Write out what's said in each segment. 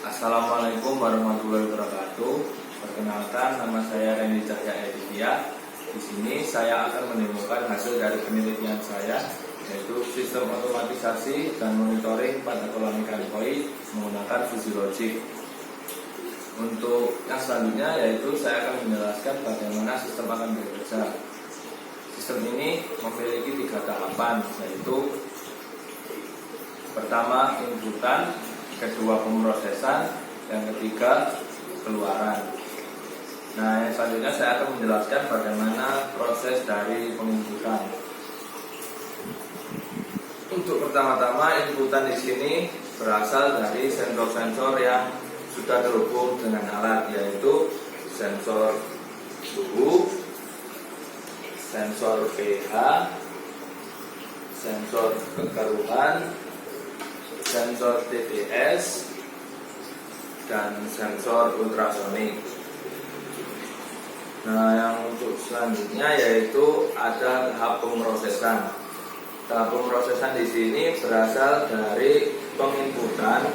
Assalamualaikum warahmatullahi wabarakatuh. Perkenalkan, nama saya Reni Cahya Editya. Di sini saya akan menemukan hasil dari penelitian saya, yaitu sistem otomatisasi dan monitoring pada kolam ikan koi menggunakan Fuji Logic. Untuk yang selanjutnya, yaitu saya akan menjelaskan bagaimana sistem akan bekerja. Sistem ini memiliki 3 tahapan, yaitu pertama inputan, kedua pemrosesan, yang ketiga keluaran. Nah, yang selanjutnya saya akan menjelaskan bagaimana proses dari penginputan. Untuk pertama-tama, inputan di sini berasal dari sensor-sensor yang sudah terhubung dengan alat, yaitu sensor suhu, sensor pH, sensor kekeruhan, sensor TDS, dan sensor ultrasonik. Nah, yang untuk selanjutnya yaitu ada tahap pemrosesan. Tahap pemrosesan di sini berasal dari penginputan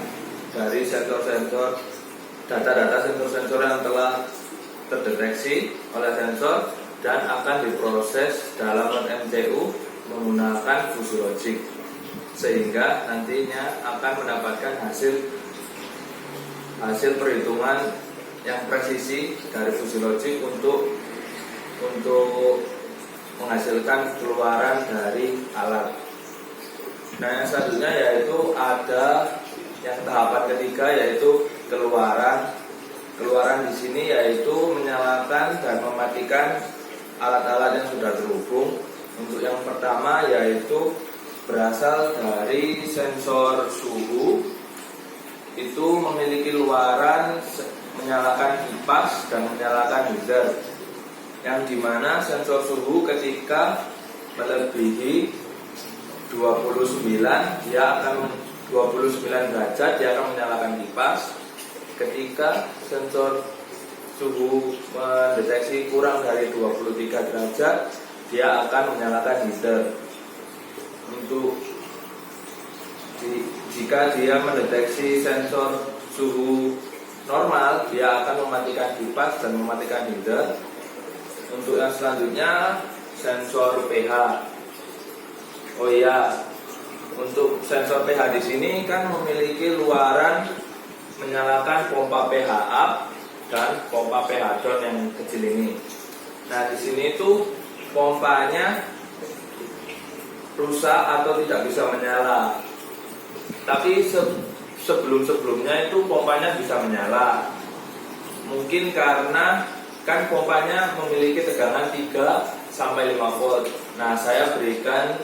dari sensor-sensor, data-data sensor-sensor yang telah terdeteksi oleh sensor dan akan diproses dalam MCU menggunakan Fuji Logic, sehingga nantinya akan mendapatkan hasil perhitungan yang presisi dari Fuji Logic untuk menghasilkan keluaran dari alat. Nah, yang selanjutnya yaitu ada yang tahapan ketiga, yaitu keluaran. Keluaran di sini yaitu menyalakan dan mematikan alat-alat yang sudah terhubung. Untuk yang pertama yaitu berasal dari sensor suhu, itu memiliki luaran menyalakan kipas dan menyalakan heater, yang dimana sensor suhu ketika melebihi 29 derajat dia akan menyalakan kipas. Ketika sensor suhu mendeteksi kurang dari 23 derajat dia akan menyalakan heater. Untuk jika dia mendeteksi sensor suhu normal, dia akan mematikan kipas dan mematikan heater. Untuk yang selanjutnya sensor pH. Oh iya, untuk sensor pH di sini kan memiliki luaran menyalakan pompa pH up dan pompa pH down yang kecil ini. Nah, di sini itu pompanya rusak atau tidak bisa menyala. Tapi sebelum-sebelumnya itu pompanya bisa menyala. Mungkin karena kan pompanya memiliki tegangan 3 sampai 5 volt. Nah, saya berikan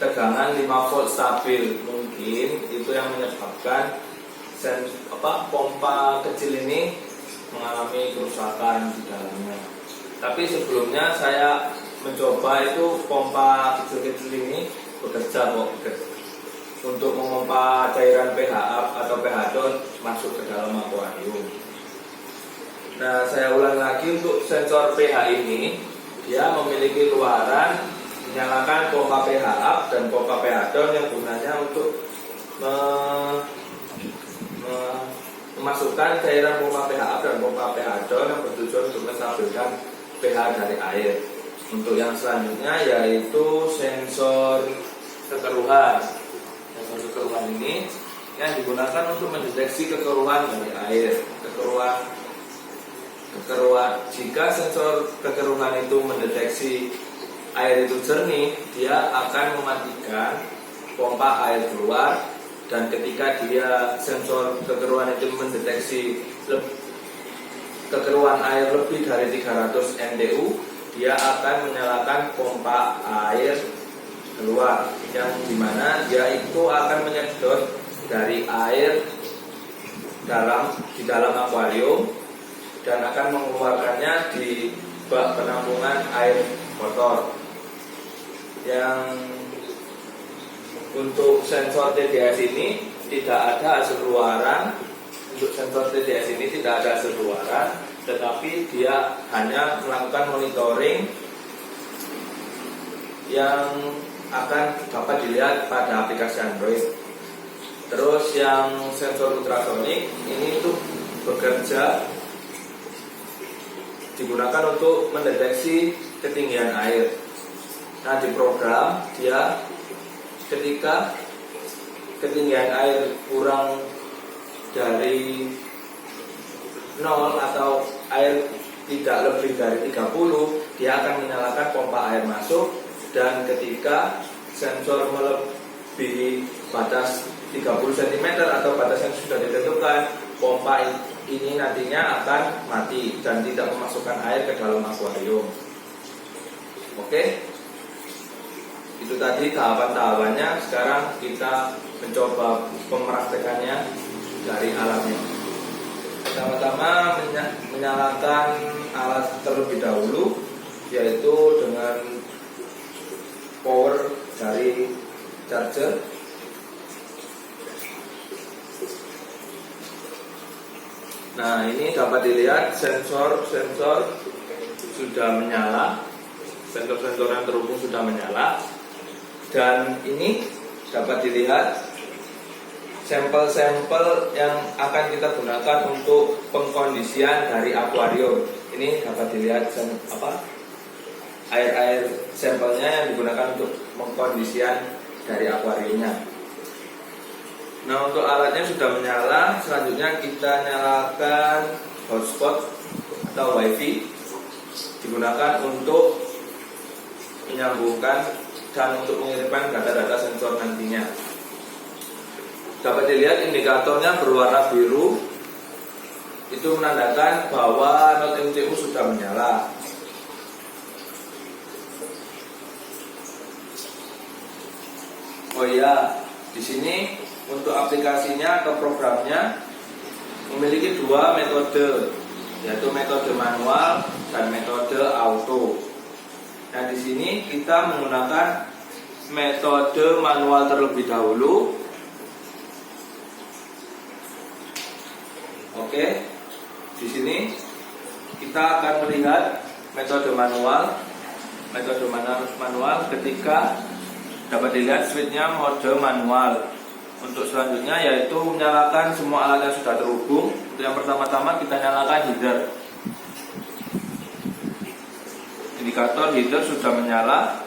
tegangan 5 volt stabil. Mungkin itu yang menyebabkan pompa kecil ini mengalami kerusakan di dalamnya. Tapi sebelumnya saya mencoba itu pompa kecil-kecil ini bekerja kok, untuk memompa cairan pH up atau pH down masuk ke dalam akuarium. Nah, saya ulang lagi, untuk sensor pH ini dia memiliki luaran menyalakan pompa pH up dan pompa pH down yang gunanya untuk memasukkan cairan pompa pH up dan pompa pH down yang bertujuan untuk menstabilkan pH dari air. Untuk yang selanjutnya yaitu sensor kekeruhan. Sensor kekeruhan ini yang digunakan untuk mendeteksi kekeruhan dari air. Kekeruhan, jika sensor kekeruhan itu mendeteksi air itu jernih, dia akan mematikan pompa air keluar. Dan ketika sensor kekeruhan itu mendeteksi kekeruhan air lebih dari 300 NTU, dia akan menyalakan pompa air keluar, yang dimana dia itu akan menyedot dari air di dalam akuarium dan akan mengeluarkannya di bak penampungan air kotor. Yang untuk sensor TDS ini tidak ada hasil keluaran. Untuk sensor TDS ini tidak ada hasil keluaran, tetapi dia hanya melakukan monitoring yang akan dapat dilihat pada aplikasi Android. Terus yang sensor ultrasonik ini tuh bekerja digunakan untuk mendeteksi ketinggian air. Nah, di program dia ketika ketinggian air kurang dari 0 atau air tidak lebih dari 30, dia akan menyalakan pompa air masuk, dan ketika sensor melebihi batas 30 cm atau batas yang sudah ditentukan, pompa ini nantinya akan mati dan tidak memasukkan air ke dalam akuarium. Oke, itu tadi tahapan-tahapannya. Sekarang kita mencoba mempraktekannya dari alatnya. Pertama-tama menyalakan alat terlebih dahulu, yaitu dengan power dari charger. Nah, ini dapat dilihat sensor sudah menyala, sensor yang terhubung sudah menyala, dan ini dapat dilihat sampel-sampel yang akan kita gunakan untuk pengkondisian dari akuarium. Ini dapat dilihat air sampelnya yang digunakan untuk pengkondisian dari akuariumnya. Nah, untuk alatnya sudah menyala. Selanjutnya kita nyalakan hotspot atau wifi, digunakan untuk menyambungkan dan untuk mengirimkan data-data sensor nantinya. Dapat dilihat indikatornya berwarna biru, itu menandakan bahwa not MCU sudah menyala. Oh iya, di sini untuk aplikasinya atau programnya memiliki dua metode, yaitu metode manual dan metode auto. Nah, di sini kita menggunakan metode manual terlebih dahulu. Oke, di sini kita akan melihat metode manual. Metode manual ketika dapat dilihat switchnya mode manual. Untuk selanjutnya yaitu menyalakan semua alat yang sudah terhubung. Untuk yang pertama-tama kita nyalakan heater. Indikator heater sudah menyala,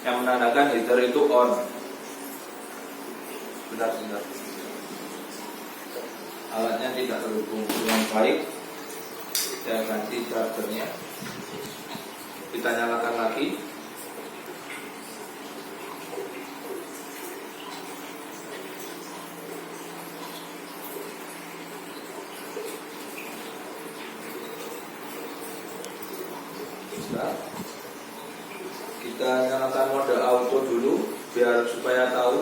yang menandakan heater itu on. Bentar. Alatnya tidak terhubung dengan baik. Saya ganti chargernya. Kita nyalakan lagi. Kita nyalakan mode auto dulu biar supaya tahu.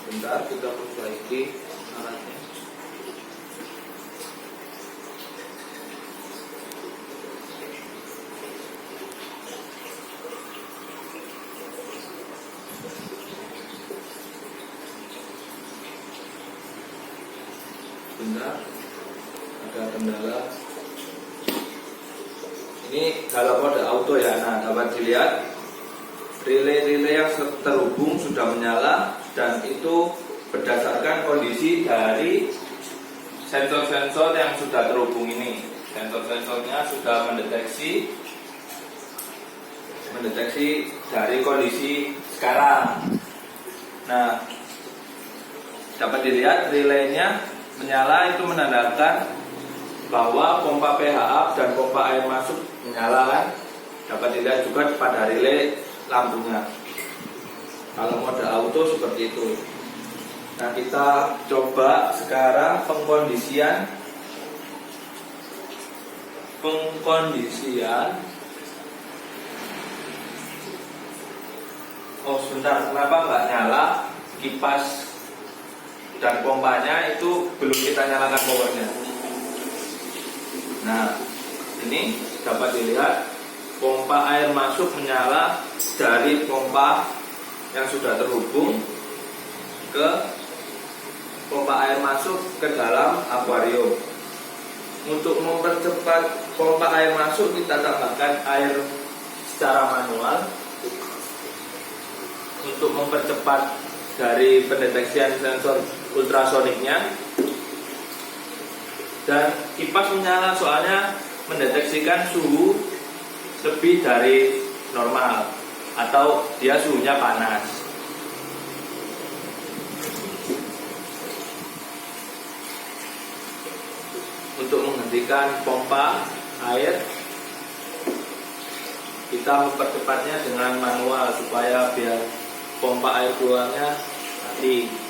Bentar, kita perbaiki alatnya. Benar, ada kendala. Ini dalam mode auto ya. Nah, dapat dilihat relay yang terhubung sudah menyala, dan itu berdasarkan kondisi dari sensor-sensor yang sudah terhubung ini. Sensor-sensornya sudah mendeteksi dari kondisi sekarang. Nah, dapat dilihat relaynya menyala, itu menandakan bahwa pompa pH up dan pompa air masuk menyala kan. Dapat dilihat juga pada relay lampunya. Kalau mode auto seperti itu. Nah, kita coba sekarang pengkondisian. Oh sebentar, kenapa nggak nyala kipas dan pompanya itu belum kita nyalakan powernya. Nah, ini dapat dilihat pompa air masuk menyala dari pompa yang sudah terhubung ke pompa air masuk ke dalam akuarium. Untuk mempercepat pompa air masuk, kita tambahkan air secara manual untuk mempercepat dari pendeteksian sensor ultrasoniknya. Dan kipas menyala soalnya mendeteksikan suhu lebih dari normal atau dia suhunya panas. Untuk menghentikan pompa air, kita mempercepatnya dengan manual supaya biar pompa air keluarnya mati.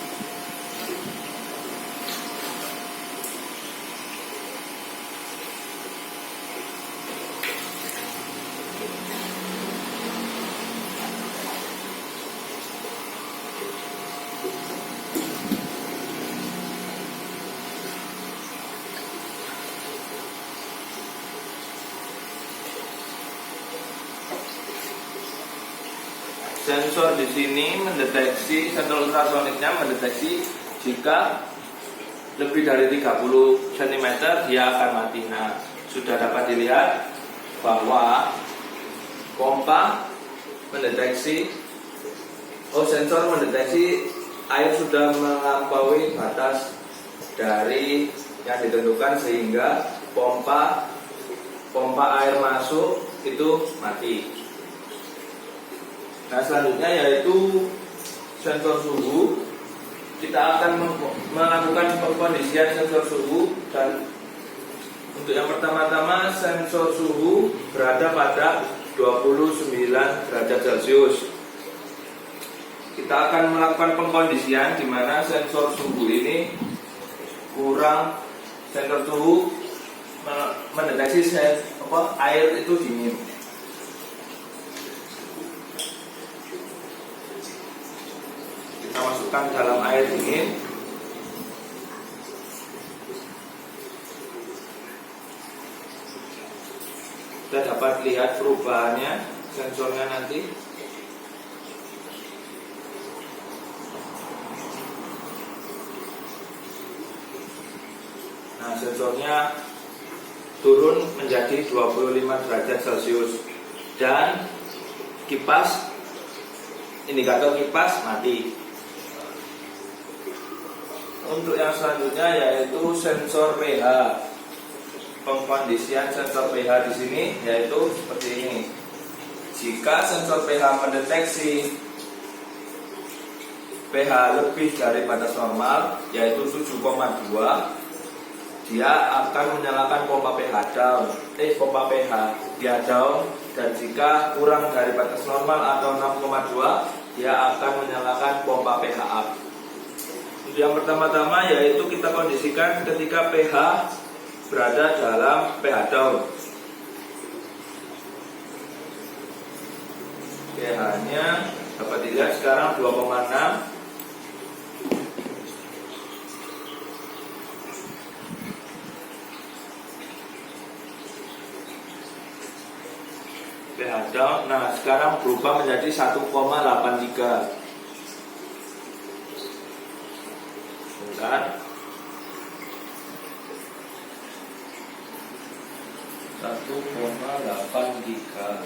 Sensor di sini mendeteksi, sensor ultrasoniknya mendeteksi jika lebih dari 30 cm dia akan mati. Nah, sudah dapat dilihat bahwa pompa mendeteksi, sensor mendeteksi air sudah melampaui batas dari yang ditentukan sehingga pompa air masuk itu mati. Nah, selanjutnya yaitu sensor suhu. Kita akan melakukan pengkondisian sensor suhu, dan untuk yang pertama-tama sensor suhu berada pada 29 derajat Celcius. Kita akan melakukan pengkondisian di mana sensor suhu ini kurang, sensor suhu mendeteksi air itu dingin. Kita masukkan dalam air dingin. Kita dapat lihat perubahannya sensornya nanti. Nah, sensornya turun menjadi 25 derajat Celcius dan indikator kipas mati. Untuk yang selanjutnya yaitu sensor pH. Pengkondisian sensor pH di sini yaitu seperti ini. Jika sensor pH mendeteksi pH lebih dari batas normal yaitu 7,2, dia akan menyalakan pompa pH dia down, dan jika kurang dari batas normal atau 6,2, dia akan menyalakan pompa pH up. Yang pertama-tama yaitu kita kondisikan ketika pH berada dalam pH down. pH-nya dapat dilihat sekarang 2,6. pH down. Nah, sekarang berubah menjadi 1,83. Bentar. 1,83.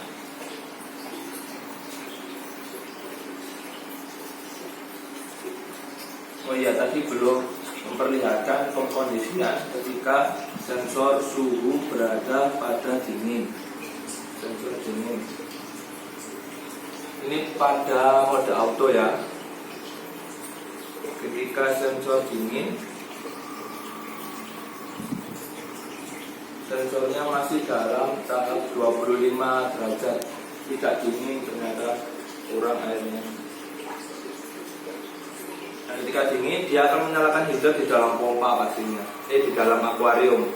Oh iya, tadi belum memperlihatkan pengkondisian ketika sensor suhu berada pada dingin. Sensor dingin. Ini pada mode auto ya. Ketika sensor dingin, sensornya masih dalam tahap 25 derajat, tidak dingin, ternyata kurang airnya. Nah, ketika dingin dia akan menyalakan heater di dalam pompa pastinya, di dalam akuarium.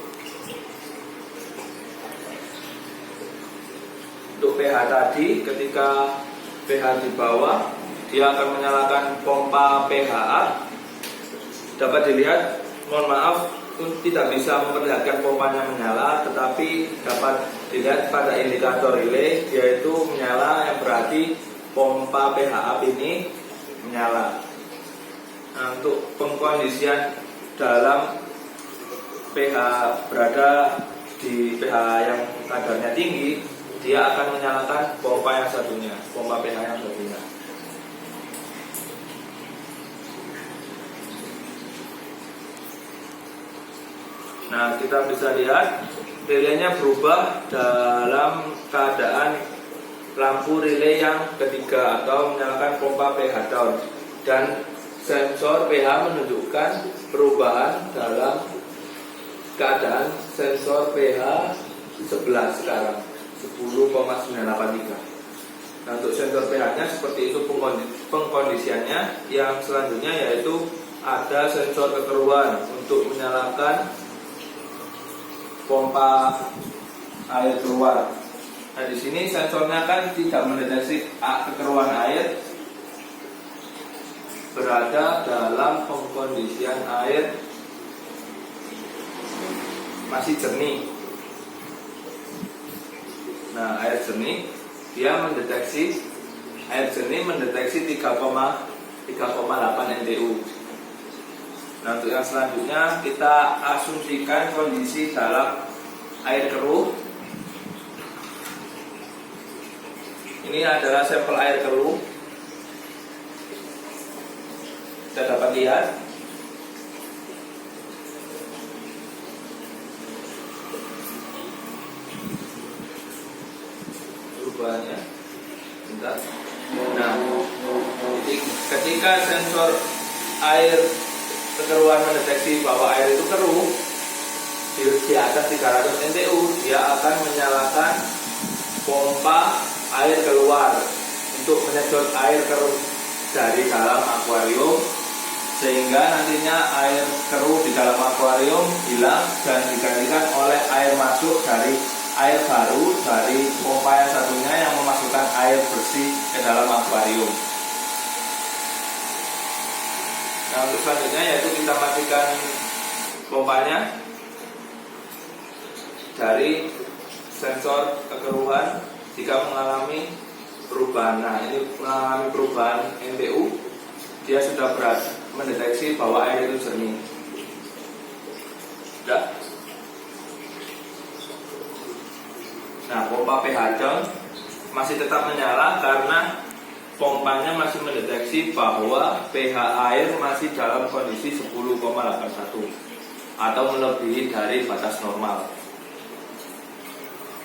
Untuk pH tadi, ketika pH di bawah, dia akan menyalakan pompa pH up. Dapat dilihat, mohon maaf, tidak bisa memperlihatkan pompanya menyala, tetapi dapat dilihat pada indikator relay, yaitu menyala, yang berarti pompa pH up ini menyala. Nah, untuk pengkondisian dalam pH berada di pH yang kadarnya tinggi, dia akan menyalakan pompa yang satunya, pompa pH yang satunya. Nah, kita bisa lihat relaynya berubah dalam keadaan lampu relay yang ketiga atau menyalakan pompa pH down, dan sensor pH menunjukkan perubahan dalam keadaan sensor pH 11 sekarang 10,983. Nah, untuk sensor pH-nya seperti itu pengkondisiannya. Yang selanjutnya yaitu ada sensor kekeruan untuk menyalakan pompa air keluar. Nah, di sini sensornya kan tidak mendeteksi kekeruan air berada dalam pengkondisian air masih jernih. Nah, air jernih dia mendeteksi 3,8 NTU. Nah, untuk yang selanjutnya kita asumsikan kondisi dalam air keruh. Ini adalah sampel air keruh. Kita dapat lihat perubahannya. Bentar. Nah, ketika sensor air kekeruan mendeteksi bahwa air itu keruh di atas 300 NTU, dia akan menyalakan pompa air keluar untuk menyedot air keruh dari dalam akuarium, sehingga nantinya air keruh di dalam akuarium hilang dan digantikan oleh air masuk dari air baru dari pompa yang satunya yang memasukkan air bersih ke dalam akuarium. Nah, untuk selanjutnya yaitu kita matikan pompanya dari sensor kekeruhan jika mengalami perubahan. Nah, ini mengalami perubahan NTU, dia sudah mendeteksi bahwa air itu jernih. Sudah. Nah, pompa pH down masih tetap menyala karena pompanya masih mendeteksi bahwa pH air masih dalam kondisi 10,81 atau melebihi dari batas normal.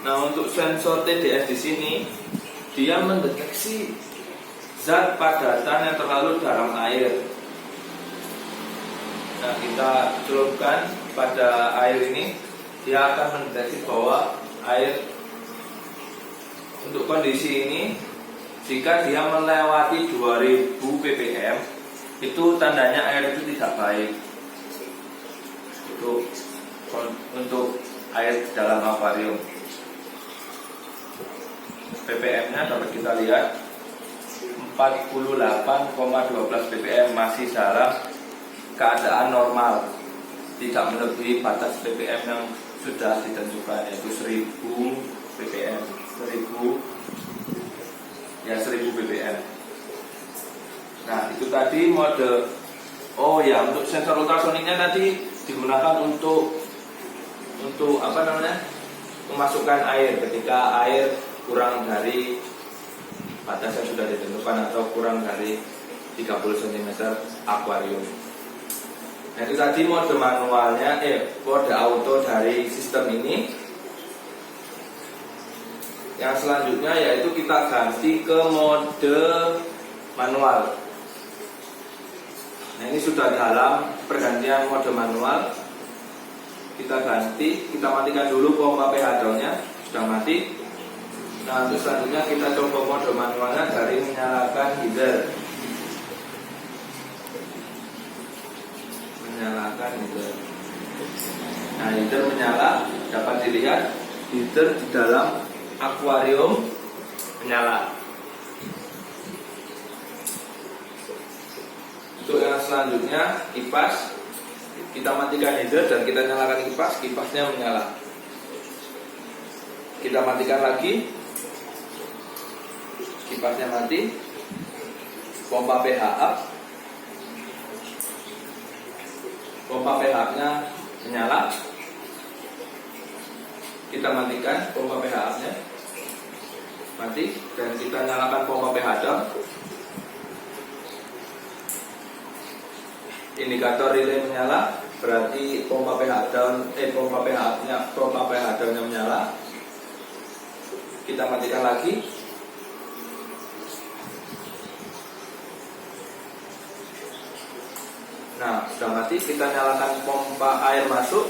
Nah, untuk sensor TDS di sini dia mendeteksi zat padatan yang terlalu dalam air. Nah, kita celupkan pada air ini, dia akan mendeteksi bahwa air untuk kondisi ini jika dia melewati 2000 ppm itu tandanya air itu tidak baik untuk air dalam akuarium. ppm-nya dapat kita lihat 48,12 ppm, masih dalam keadaan normal, tidak melebihi batas ppm yang sudah ditentukan, yaitu 1000 ppm. 1000 ppm. Nah, itu tadi mode. Oh ya, untuk sensor ultrasoniknya tadi digunakan untuk memasukkan air ketika air kurang dari batas yang sudah ditentukan atau kurang dari 30 cm akuarium. Nah, itu tadi mode manualnya, mode auto dari sistem ini. Yang selanjutnya yaitu kita ganti ke mode manual. Nah, ini sudah dalam pergantian mode manual. Kita ganti, kita matikan dulu pompa pH down-nya, sudah mati. Nah, untuk selanjutnya kita coba mode manualnya dari menyalakan heater. Menyalakan heater. Nah, heater menyala, dapat dilihat heater di dalam akuarium menyala. Untuk yang selanjutnya kipas, kita matikan heater dan kita nyalakan kipas, kipasnya menyala. Kita matikan lagi, kipasnya mati. Pompa pH up, pompa pH-nya menyala. kita matikan pompa PH nya, mati, dan kita nyalakan pompa PH down. Indikator relay menyala, berarti pompa PH down-nya menyala. Kita matikan lagi. Nah, sudah mati, kita nyalakan pompa air masuk.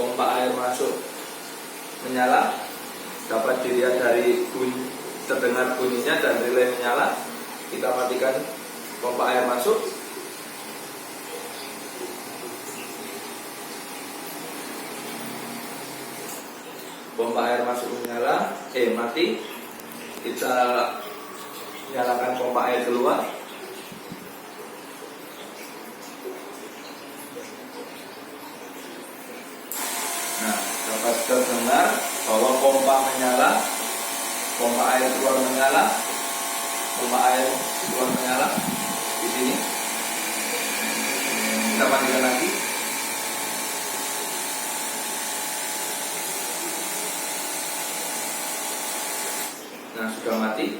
Pompa air masuk menyala, dapat dilihat dari bunyi, terdengar bunyinya dan relay menyala. Kita matikan pompa air masuk. Pompa air masuk menyala, mati. Kita nyalakan pompa air keluar. Nah, dapat terdengar bahwa pompa menyala, pompa air keluar menyala, pompa air keluar menyala di sini. Kita matikan lagi. Nah, sudah mati.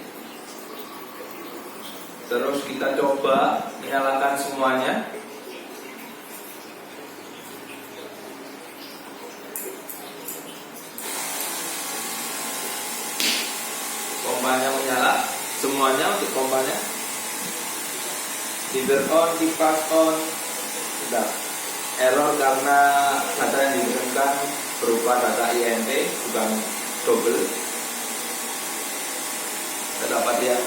Terus kita coba menyalakan semuanya. Pompanya menyala, semuanya untuk pompanya. Heater on, kipas on, sudah. Error karena data yang dikirimkan berupa data INT, bukan double. Kita dapat lihat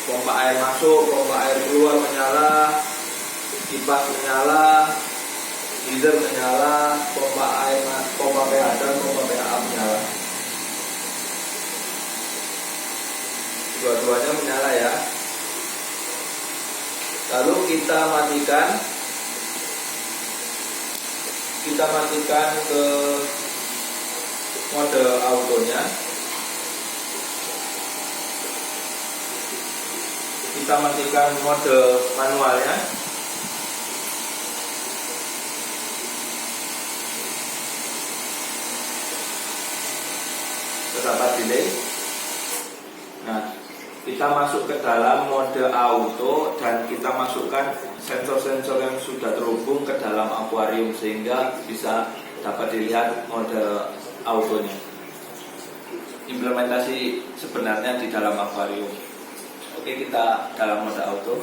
pompa air masuk, pompa air keluar menyala, kipas menyala, heater menyala, pompa PH dan pompa PH menyala. Dua-duanya menyala ya. Lalu kita matikan ke mode autonya. Kita matikan mode manualnya. Terdapat delay. Nah, kita masuk ke dalam mode auto dan kita masukkan sensor-sensor yang sudah terhubung ke dalam akuarium sehingga bisa dapat dilihat mode autonya. Implementasi sebenarnya di dalam akuarium. Oke, kita dalam mode auto.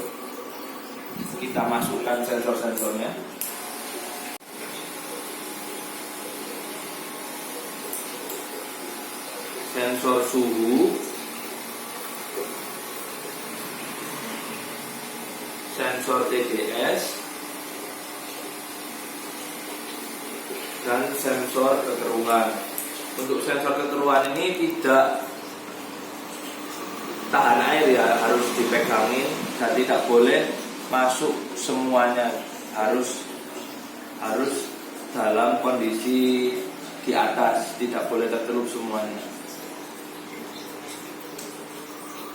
Kita masukkan sensor-sensornya. Sensor suhu, sensor TDS, dan sensor kekeruhan. Untuk sensor kekeruhan ini tidak tahan air ya, harus dipegangin dan tidak boleh masuk semuanya, harus dalam kondisi di atas, tidak boleh tercelup semuanya.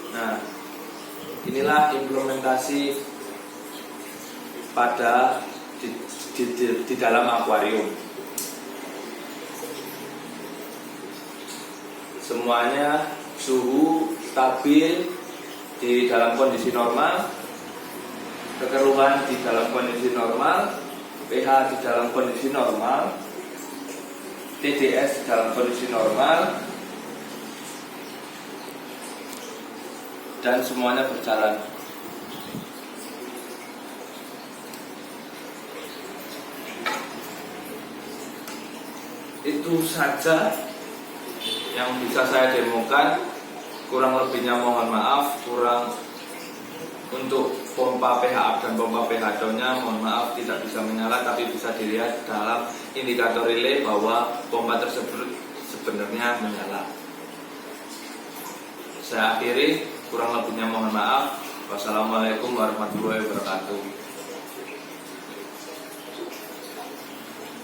Nah, inilah implementasi pada di dalam akuarium. Semuanya suhu stabil di dalam kondisi normal, kekeruhan di dalam kondisi normal, pH di dalam kondisi normal, TDS di dalam kondisi normal, dan semuanya berjalan. Itu saja yang bisa saya demokan. Kurang lebihnya mohon maaf. Untuk pompa PH up dan pompa PH down-nya mohon maaf tidak bisa menyala, tapi bisa dilihat dalam indikator relay bahwa pompa tersebut sebenarnya menyala. Saya akhiri, kurang lebihnya mohon maaf. Wassalamualaikum warahmatullahi wabarakatuh.